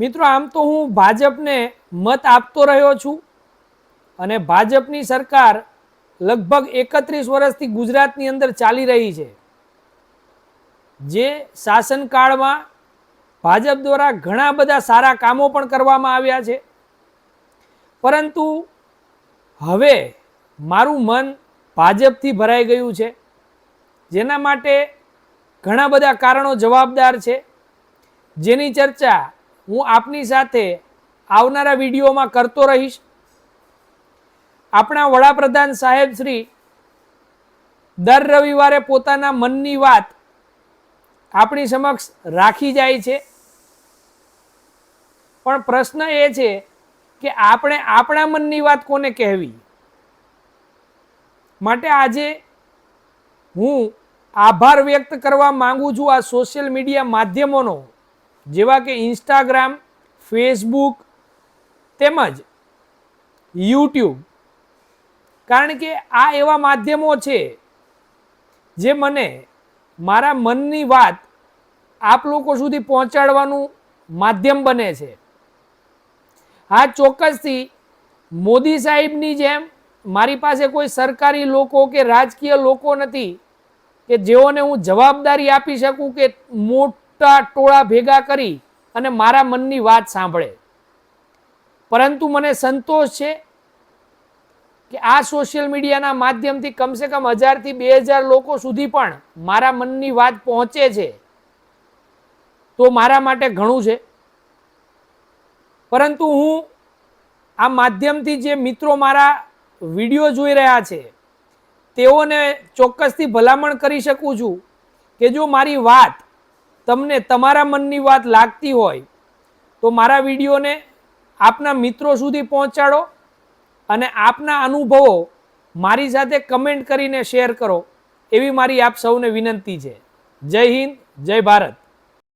મિત્રો, આમ તો હું ભાજપને મત આપતો રહ્યો છું અને ભાજપની સરકાર લગભગ 31 વર્ષથી ગુજરાતની અંદર ચાલી રહી છે. જે શાસનકાળમાં ભાજપ દ્વારા ઘણા બધા સારા કામો પણ કરવામાં આવ્યા છે, પરંતુ હવે મારું મન ભાજપથી ભરાઈ ગયું છે, જેના માટે ઘણા બધા કારણો જવાબદાર છે, જેની ચર્ચા હું આપની સાથે આવનારા વિડીયોમાં કરતો રહીશ. આપણા વડાપ્રધાન સાહેબ શ્રી દર રવિવારે પોતાના મનની વાત આપણી સમક્ષ રાખી જાય છે, પણ પ્રશ્ન એ છે કે આપણે આપણા મનની વાત કોને કહેવી. માટે આજે હું આભાર વ્યક્ત કરવા માંગુ છું આ સોશિયલ મીડિયા માધ્યમોનો, જેવા કે ઇન્સ્ટાગ્રામ, ફેસબુક તેમજ યુટ્યુબ. કારણ કે આ એવા માધ્યમો છે જે મને મારા મનની વાત આપ લોકો સુધી પહોંચાડવાનું માધ્યમ બને છે. હા, ચોક્કસથી મોદી સાહેબની જેમ મારી પાસે કોઈ સરકારી લોકો કે રાજકીય લોકો નથી કે જેઓને હું જવાબદારી આપી શકું કે મોટા ટોળા ભેગા કરી અને મારા મનની વાત સાંભળે. પરંતુ મને સંતોષ છે કે આ સોશિયલ મીડિયાના માધ્યમથી કમસે કમ 1000 થી 2000 લોકો સુધી પણ મારા મનની વાત પહોંચે છે, તો મારા માટે ઘણું છે. પરંતુ હું આ માધ્યમથી જે મિત્રો મારા વિડીયો જોઈ રહ્યા છે તેઓને ચોક્કસથી ભલામણ કરી શકું છું કે જો મારી વાત તમને તમારા મનની વાત લાગતી હોય તો મારા વિડીયોને આપના મિત્રો સુધી પહોંચાડો અને આપના અનુભવો મારી સાથે કમેન્ટ કરીને શેર કરો, એવી મારી આપ સૌને વિનંતી છે. જય હિન્દ, જય ભારત.